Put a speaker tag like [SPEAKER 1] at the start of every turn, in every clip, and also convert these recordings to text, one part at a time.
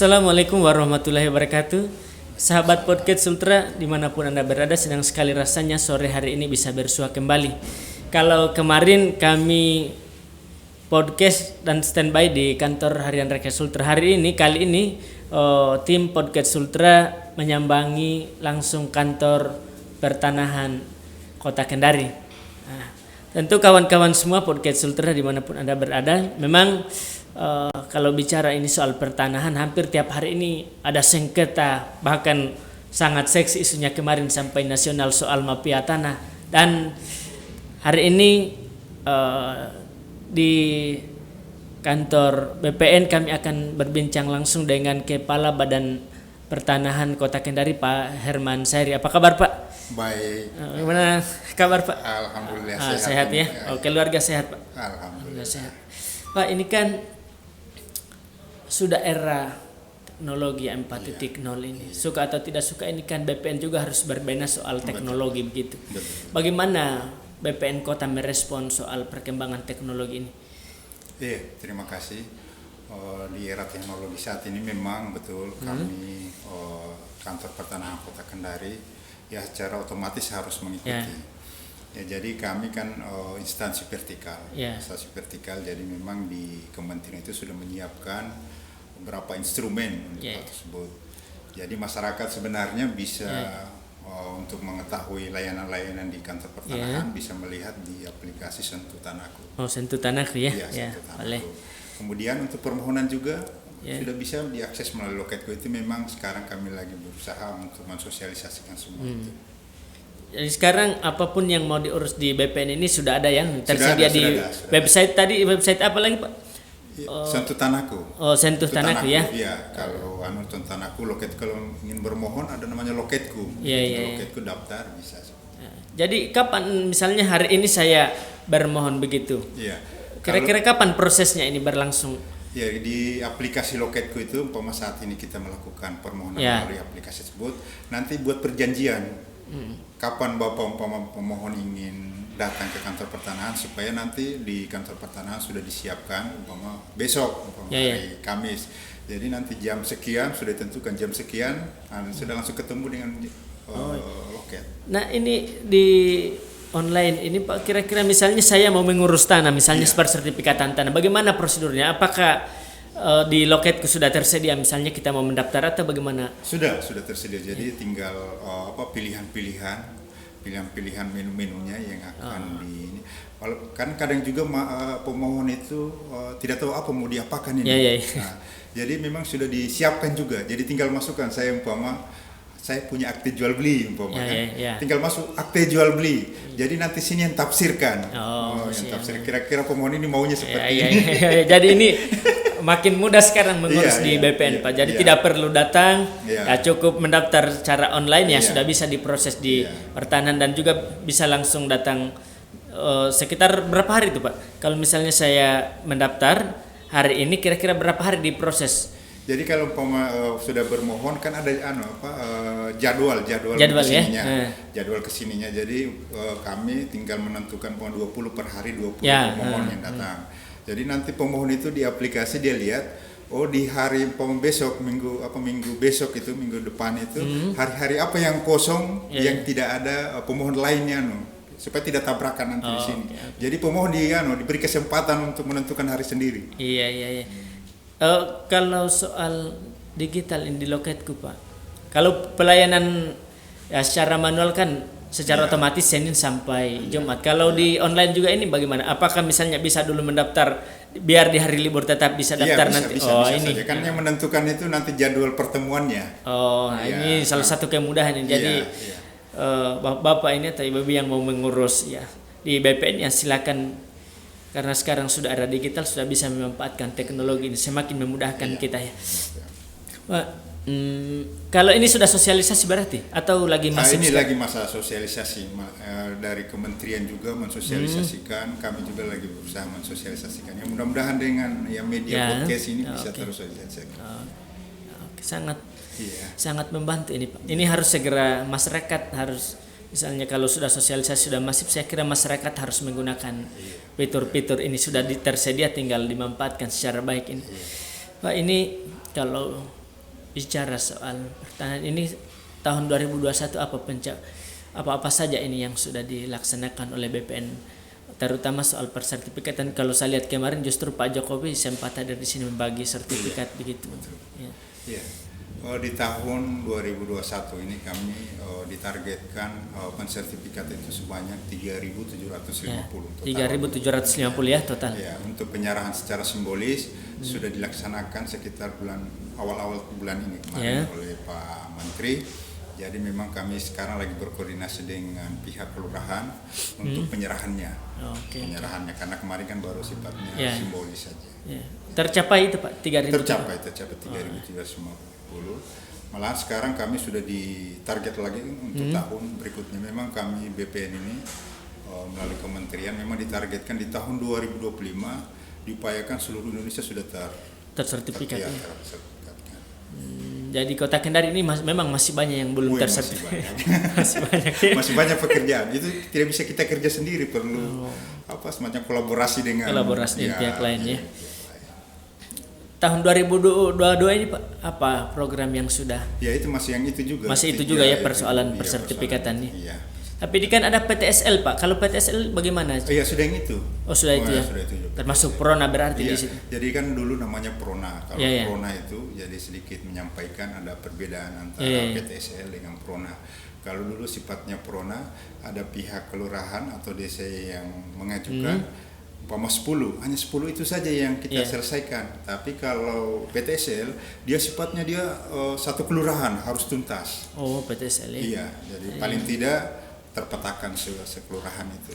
[SPEAKER 1] Assalamualaikum warahmatullahi wabarakatuh. Sahabat podcast Sultra dimanapun Anda berada, senang sekali rasanya sore hari ini bisa bersua kembali. Kalau kemarin kami podcast dan standby di kantor harian Rakyat Sultra, kali ini tim podcast Sultra menyambangi langsung kantor pertanahan Kota Kendari. Nah, tentu kawan-kawan semua podcast Sultra dimanapun Anda berada, memang kalau bicara ini soal pertanahan, hampir tiap hari ini ada sengketa, bahkan sangat seksi isunya kemarin sampai nasional soal mafia tanah. Dan hari ini di kantor BPN kami akan berbincang langsung dengan Kepala Badan Pertanahan Kota Kendari, Pak Herman Sairi. Apa kabar, Pak?
[SPEAKER 2] Baik.
[SPEAKER 1] Gimana kabar, Pak?
[SPEAKER 2] Alhamdulillah
[SPEAKER 1] sehat ya. Oh, keluarga sehat, Pak?
[SPEAKER 2] Alhamdulillah
[SPEAKER 1] Sehat. Pak, ini kan sudah era teknologi 4.0 ini. Suka atau tidak suka, ini kan BPN juga harus berbenah soal teknologi. Begitu. Bagaimana BPN Kota merespon soal perkembangan teknologi ini?
[SPEAKER 2] Iya, terima kasih. Di era teknologi saat ini memang betul kami kantor pertanahan Kota Kendari ya secara otomatis harus mengikuti. Ya, jadi kami kan instansi vertikal, jadi memang di kementerian itu sudah menyiapkan beberapa instrumen untuk hal tersebut. Jadi masyarakat sebenarnya bisa untuk mengetahui layanan-layanan di kantor pertanahan bisa melihat di aplikasi Sentuh Tanahku.
[SPEAKER 1] Oh, Sentuh Tanahku ya?
[SPEAKER 2] Ya, Sentuh Tanahku. Kemudian untuk permohonan juga sudah bisa diakses melalui loketku. Itu memang sekarang kami lagi berusaha untuk mensosialisasikan semua itu.
[SPEAKER 1] Jadi sekarang apapun yang mau diurus di BPN ini sudah ada yang tersedia di website
[SPEAKER 2] ada.
[SPEAKER 1] tadi. Website apa lagi, Pak?
[SPEAKER 2] Sentuh Tanahku.
[SPEAKER 1] Oh, Sentuh Tanahku ya.
[SPEAKER 2] Iya, kalau Sentuh Tanahku loket, kalau ingin bermohon ada namanya loketku. Loketku daftar bisa.
[SPEAKER 1] Jadi kapan misalnya hari ini saya bermohon begitu?
[SPEAKER 2] Iya.
[SPEAKER 1] Kira-kira kapan prosesnya ini berlangsung?
[SPEAKER 2] Ya, di aplikasi loketku itu umpama saat ini kita melakukan permohonan melalui aplikasi tersebut, nanti buat perjanjian. Kapan Bapak umpama pemohon ingin datang ke kantor pertanahan supaya nanti di kantor pertanahan sudah disiapkan umpama besok hari Kamis. Jadi nanti jam sekian sudah ditentukan jam sekian, sudah langsung ketemu dengan loket. Nah,
[SPEAKER 1] ini di online ini Pak, kira-kira misalnya saya mau mengurus tanah, misalnya seperti sertifikatan tanah, bagaimana prosedurnya? Apakah di loketku sudah tersedia, misalnya kita mau mendaftar atau bagaimana?
[SPEAKER 2] Sudah tersedia. Jadi tinggal pilihan menu-menunya yang akan di. Kan kadang juga pemohon itu tidak tahu apa mau diapakan ini. Nah, jadi memang sudah disiapkan juga. Jadi tinggal masukkan saya punya akte jual beli tinggal masuk akte jual beli. Jadi nanti sini yang tafsirkan. Tafsir kira-kira pemohon ini maunya seperti ini.
[SPEAKER 1] Jadi ini makin mudah sekarang mengurus di BPN, Pak. Jadi tidak perlu datang, cukup mendaftar secara online sudah bisa diproses di pertanahan dan juga bisa langsung datang. Sekitar berapa hari itu, Pak? Kalau misalnya saya mendaftar hari ini, kira-kira berapa hari diproses?
[SPEAKER 2] Jadi kalau sudah bermohon kan ada jadwal kesininya. Jadwal kesininya. Jadi kami tinggal menentukan 20 per hari 20 pemohon yang datang. Jadi nanti pemohon itu di aplikasi dia lihat di hari besok minggu besok itu minggu depan itu hari-hari apa yang kosong yang tidak ada pemohon lainnya supaya tidak tabrakan nanti di sini. Jadi pemohon diberi kesempatan untuk menentukan hari sendiri.
[SPEAKER 1] Iya. Kalau soal digital ini di loketku, Pak. Kalau pelayanan secara manual kan secara otomatis Senin sampai Jumat. Kalau di online juga ini bagaimana? Apakah misalnya bisa dulu mendaftar biar di hari libur tetap bisa daftar nanti?
[SPEAKER 2] Bisa ini saja. Kan yang menentukan itu nanti jadwal pertemuannya.
[SPEAKER 1] Ini salah satu kemudahan ini. Jadi Bapak ini atau Ibu yang mau mengurus di BPN silakan, karena sekarang sudah ada digital, sudah bisa memanfaatkan teknologi ini, semakin memudahkan kita ya. Pak, kalau ini sudah sosialisasi berarti atau lagi masih?
[SPEAKER 2] Ini lagi masa sosialisasi dari kementerian juga mensosialisasikan, kami juga lagi berusaha mensosialisasikan. Ya mudah-mudahan dengan media podcast ini bisa terus sosialisasikan.
[SPEAKER 1] Sangat membantu ini, Pak. Ini harus segera masyarakat harus, misalnya kalau sudah sosialisasi sudah masif, saya kira masyarakat harus menggunakan fitur-fitur ini, sudah tersedia tinggal dimanfaatkan secara baik ini. Pak, ini kalau bicara soal pertanian ini tahun 2021 apa saja ini yang sudah dilaksanakan oleh BPN, terutama soal persertifikatan. Kalau saya lihat kemarin justru Pak Jokowi sempat hadir di sini membagi sertifikat begitu. Ya.
[SPEAKER 2] Iya. Di tahun 2021 ini kami ditargetkan pensertifikat itu sebanyak 3.750.
[SPEAKER 1] Ya. 3.750 ya total.
[SPEAKER 2] Ya, untuk penyerahan secara simbolis sudah dilaksanakan sekitar awal-awal bulan ini kemarin oleh Pak Menteri. Jadi memang kami sekarang lagi berkoordinasi dengan pihak kelurahan untuk penyerahannya. Penyerahannya karena kemarin kan baru sifatnya simbolis saja.
[SPEAKER 1] Ya. Tercapai itu Pak 3.000.
[SPEAKER 2] Tercapai 3.750. Malahan sekarang kami sudah ditarget lagi untuk tahun berikutnya. Memang kami BPN ini melalui kementerian memang ditargetkan di tahun 2025 diupayakan seluruh Indonesia sudah
[SPEAKER 1] tersertifikat. Jadi Kota Kendari ini memang masih banyak yang belum tersertifikat.
[SPEAKER 2] Masih banyak pekerjaan. Itu tidak bisa kita kerja sendiri, perlu semacam kolaborasi dengan
[SPEAKER 1] pihak lain ya. Tahun 2022 ini Pak, apa program yang sudah?
[SPEAKER 2] Ya itu masih yang itu juga.
[SPEAKER 1] Masih itu juga ya persoalan persertifikatan nih.
[SPEAKER 2] Iya.
[SPEAKER 1] Tapi ini kan ada PTSL Pak. Kalau PTSL bagaimana?
[SPEAKER 2] Iya sudah yang itu.
[SPEAKER 1] Oh sudah itu ya.
[SPEAKER 2] Sudah itu juga.
[SPEAKER 1] Termasuk Prona berarti di situ.
[SPEAKER 2] Jadi kan dulu namanya Prona. Kalau Prona itu jadi sedikit menyampaikan ada perbedaan antara PTSL dengan Prona. Kalau dulu sifatnya Prona ada pihak kelurahan atau desa yang mengajukan umpama 10, hanya 10 itu saja yang kita selesaikan. Tapi kalau PTSL dia sifatnya satu kelurahan harus tuntas.
[SPEAKER 1] Oh PTSL ya.
[SPEAKER 2] Iya, jadi paling tidak terpetakan sekelurahan itu.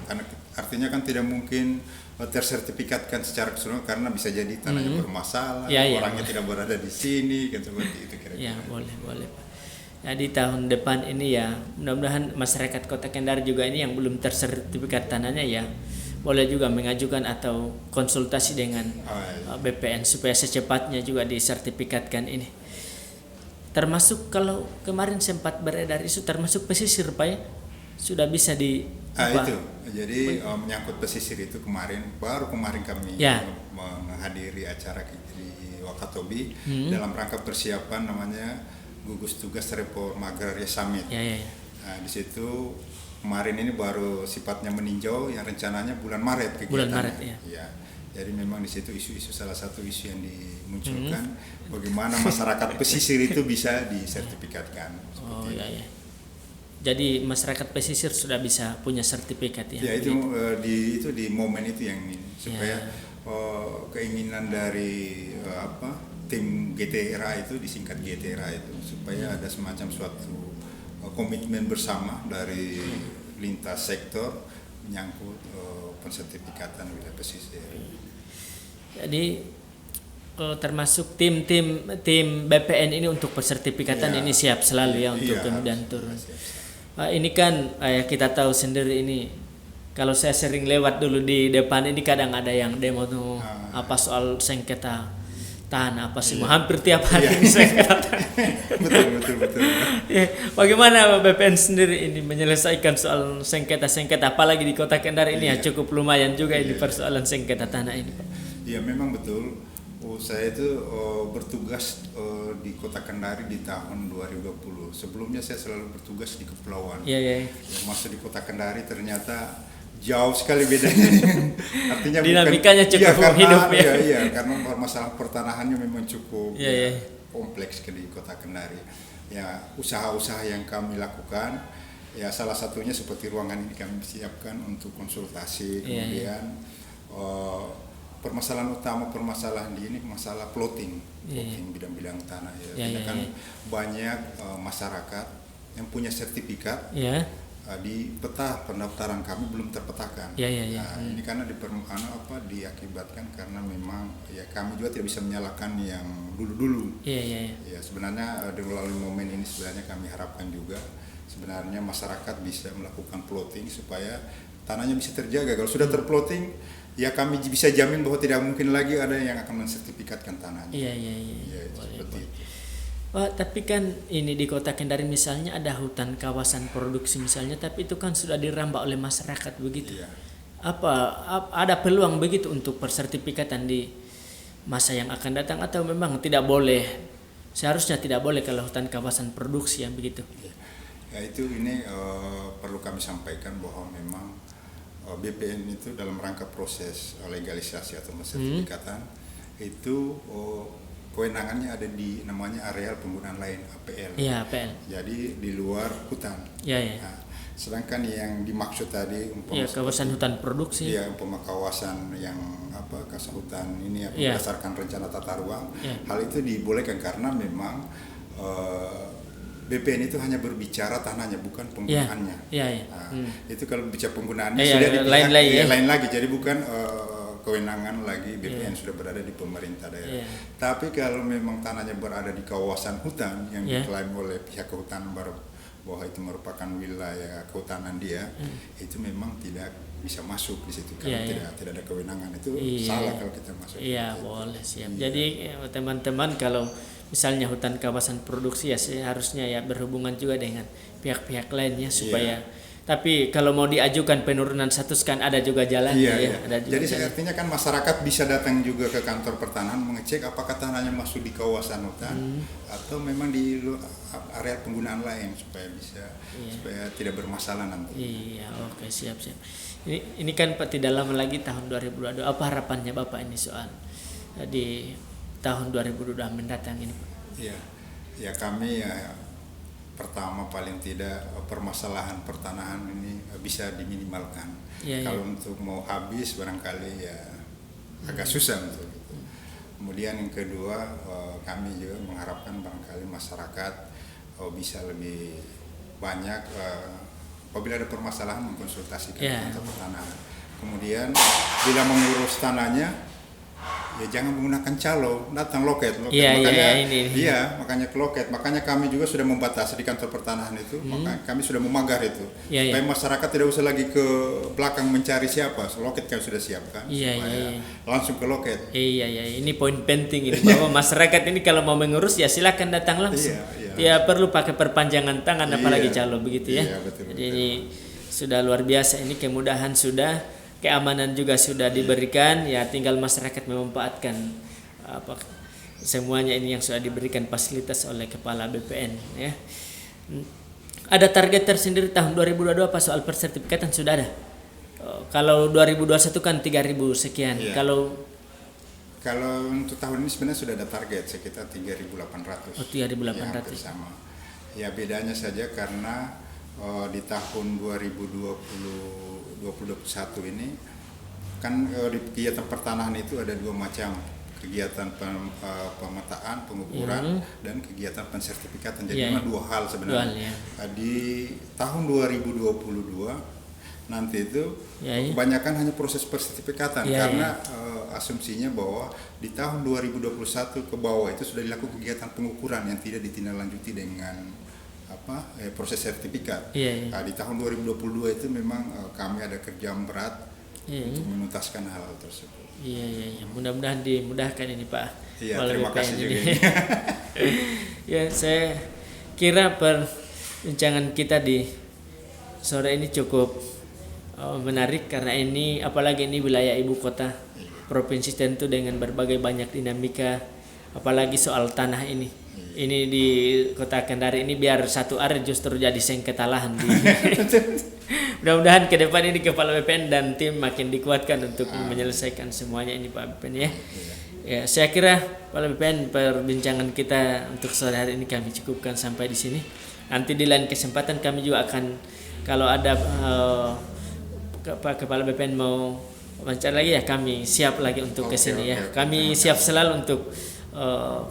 [SPEAKER 2] Karena artinya kan tidak mungkin tersertifikatkan secara keseluruhan karena bisa jadi tanahnya bermasalah, orangnya tidak berada di sini kan seperti itu kira-kira.
[SPEAKER 1] Ya, boleh Pak. Jadi tahun depan ini ya mudah-mudahan masyarakat Kota Kendari juga ini yang belum tersertifikat tanahnya ya boleh juga mengajukan atau konsultasi dengan BPN supaya secepatnya juga disertifikatkan ini. Termasuk kalau kemarin sempat beredar isu termasuk pesisir Pak ya sudah bisa di
[SPEAKER 2] itu jadi menyangkut pesisir itu baru kemarin kami menghadiri acara di Wakatobi dalam rangka persiapan namanya gugus tugas reforma agraria summit. Nah, di situ kemarin ini baru sifatnya meninjau yang rencananya bulan Maret kegiatannya.
[SPEAKER 1] Bulan Maret ya.
[SPEAKER 2] Jadi memang di situ salah satu isu yang dimunculkan bagaimana masyarakat pesisir itu bisa disertifikatkan.
[SPEAKER 1] Jadi masyarakat pesisir sudah bisa punya sertifikat ya.
[SPEAKER 2] Ya itu di momen itu yang ini supaya keinginan dari tim GTRA itu disingkat GTRA itu supaya ada semacam suatu komitmen bersama dari lintas sektor menyangkut pensertifikatan wilayah pesisir.
[SPEAKER 1] Jadi termasuk tim BPN ini untuk persertifikatan ini siap selalu ya untuk kemudian turun. Ini kan kita tahu sendiri ini kalau saya sering lewat dulu di depan ini kadang ada yang demo tuh soal sengketa tanah semua hampir tiap hari sengketa tanah. Betul. Bagaimana BPN sendiri ini menyelesaikan soal sengketa apalagi di Kota Kendari ini cukup lumayan juga ini persoalan sengketa tanah ini Pak.
[SPEAKER 2] Iya memang betul. Saya itu bertugas di Kota Kendari di tahun 2020. Sebelumnya saya selalu bertugas di kepulauan. Masuk di Kota Kendari ternyata jauh sekali bedanya. Artinya
[SPEAKER 1] dinamikanya cukup hidup ya.
[SPEAKER 2] Iya, karena masalah pertanahannya memang cukup kompleks di Kota Kendari. Ya, usaha-usaha yang kami lakukan ya salah satunya seperti ruangan ini kami siapkan untuk konsultasi, kemudian permasalahan di ini masalah plotting bidang-bidang tanah ya. Kan banyak masyarakat yang punya sertifikat di peta pendaftaran kami belum terpetakan. Nah, ini karena diakibatkan karena memang kami juga tidak bisa menyalahkan yang dulu-dulu. Ya sebenarnya melalui momen ini sebenarnya kami harapkan juga sebenarnya masyarakat bisa melakukan plotting supaya tanahnya bisa terjaga. Kalau sudah terplotting ya kami bisa jamin bahwa tidak mungkin lagi ada yang akan mensertifikatkan tanahnya. Seperti itu.
[SPEAKER 1] Tapi kan ini di Kota Kendari misalnya ada hutan kawasan produksi misalnya, tapi itu kan sudah dirambah oleh masyarakat begitu. Ada peluang begitu untuk persertifikatan di masa yang akan datang atau memang tidak boleh seharusnya tidak boleh kalau hutan kawasan produksi yang begitu.
[SPEAKER 2] Ya itu ini perlu kami sampaikan bahwa memang BPN itu dalam rangka proses legalisasi atau sertifikatan itu kewenangannya ada di namanya areal penggunaan lain APL.
[SPEAKER 1] Iya, APL.
[SPEAKER 2] Jadi di luar hutan.
[SPEAKER 1] Iya, iya.
[SPEAKER 2] Nah, sedangkan yang dimaksud tadi
[SPEAKER 1] Iya, kawasan hutan produksi.
[SPEAKER 2] Iya, umpama kawasan yang kawasan hutan ini
[SPEAKER 1] Iya.
[SPEAKER 2] berdasarkan rencana tata ruang.
[SPEAKER 1] Iya.
[SPEAKER 2] Hal itu dibolehkan karena memang BPN itu hanya berbicara tanahnya bukan penggunaannya.
[SPEAKER 1] Iya, iya.
[SPEAKER 2] Nah, itu kalau bicara penggunaannya
[SPEAKER 1] Iya,
[SPEAKER 2] sudah
[SPEAKER 1] lain lagi ya.
[SPEAKER 2] lain lagi. Jadi bukan kewenangan lagi BPN sudah berada di pemerintah daerah.
[SPEAKER 1] Iya.
[SPEAKER 2] Tapi kalau memang tanahnya berada di kawasan hutan yang
[SPEAKER 1] Iya.
[SPEAKER 2] diklaim oleh pihak kehutanan bahwa itu merupakan wilayah kehutanan dia, itu memang tidak bisa masuk di situ karena
[SPEAKER 1] Iya, iya.
[SPEAKER 2] tidak ada kewenangan. Itu
[SPEAKER 1] Iya.
[SPEAKER 2] salah kalau kita masuk.
[SPEAKER 1] Iya, boleh, siap. Jadi teman-teman kalau misalnya hutan kawasan produksi ya seharusnya ya berhubungan juga dengan pihak-pihak lainnya supaya tapi kalau mau diajukan penurunan status kan ada juga jalan ada juga
[SPEAKER 2] Jadi
[SPEAKER 1] jalan.
[SPEAKER 2] artinya kan masyarakat bisa datang juga ke kantor pertanahan mengecek apakah tanahnya masuk di kawasan hutan atau memang di area penggunaan lain supaya supaya tidak bermasalah nanti.
[SPEAKER 1] Iya, oke, siap. Ini kan Pak tidak lama lagi tahun 2022. Apa harapannya Bapak ini soal di tahun 2022 mendatang ini, Pak?
[SPEAKER 2] Iya. Ya kami pertama paling tidak permasalahan pertanahan ini bisa diminimalkan. Kalau untuk mau habis barangkali ya agak susah untuk itu. Kemudian yang kedua kami juga mengharapkan barangkali masyarakat bisa lebih banyak apabila ada permasalahan mengkonsultasikan kantor pertanahan. Kemudian bila mengurus tanahnya ya jangan menggunakan calo, datang loket. Makanya ke loket. Makanya kami juga sudah membatasi di kantor pertanahan itu, maka kami sudah memagar itu supaya masyarakat tidak usah lagi ke belakang mencari siapa. Loket kami sudah siapkan supaya langsung ke loket.
[SPEAKER 1] Iya, ini poin penting ini bahwa masyarakat ini kalau mau mengurus ya silakan datang langsung. Ya perlu pakai perpanjangan tangan apalagi calo begitu ya.
[SPEAKER 2] Betul.
[SPEAKER 1] Jadi ini sudah luar biasa, ini kemudahan sudah, keamanan juga sudah diberikan, ya tinggal masyarakat memanfaatkan semuanya ini yang sudah diberikan fasilitas oleh kepala BPN ya. Ada target tersendiri tahun 2022 apa soal persertifikatan sudah ada? Kalau 2021 kan 3.000 sekian.
[SPEAKER 2] Kalau untuk tahun ini sebenarnya sudah ada target sekitar 3.800.
[SPEAKER 1] 3.800.
[SPEAKER 2] Ya, sama. Ya bedanya saja karena di tahun 2021 ini kan di kegiatan pertanahan itu ada dua macam, kegiatan pemetaan, pengukuran dan kegiatan pensertifikatan. Jadi memang dua hal sebenarnya. Di tahun 2022 nanti itu kebanyakan hanya proses persertifikatan karena asumsinya bahwa di tahun 2021 ke bawah itu sudah dilakukan kegiatan pengukuran yang tidak ditindaklanjuti dengan proses sertifikat. Nah, di tahun 2022 itu memang kami ada kerja berat untuk menuntaskan hal tersebut.
[SPEAKER 1] Iya. Mudah-mudahan dimudahkan ini Pak.
[SPEAKER 2] Iya, terima kasih juga.
[SPEAKER 1] Ya, saya kira perbincangan kita di sore ini cukup menarik karena ini apalagi ini wilayah ibu kota provinsi tentu dengan berbagai banyak dinamika, apalagi soal tanah ini. Ini di kota Kendari ini biar satu area justru jadi sengketa lahan. Mudah-mudahan ke depan ini kepala BPN dan tim makin dikuatkan untuk menyelesaikan semuanya ini Pak BPN ya. Ya, saya kira kepala BPN perbincangan kita untuk sore hari ini kami cukupkan sampai di sini. Nanti di lain kesempatan kami juga akan kalau ada kepala BPN mau wawancara lagi ya kami siap lagi untuk kesini ya. Kami siap selalu untuk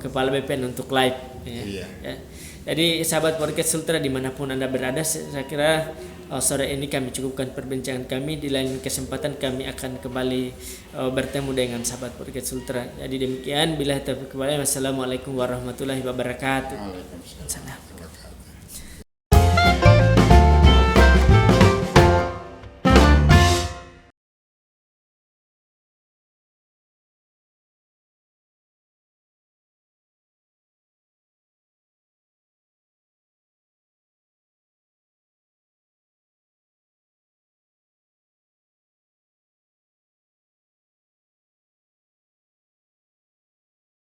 [SPEAKER 1] kepala BPN untuk live ya. Jadi sahabat podcast Sultra dimanapun Anda berada, saya kira sore ini kami cukupkan perbincangan kami. Di lain kesempatan kami akan kembali bertemu dengan sahabat podcast Sultra. Jadi demikian, bila taufiq wal hidayah. Wassalamualaikum warahmatullahi wabarakatuh.
[SPEAKER 2] Waalaikumsalam.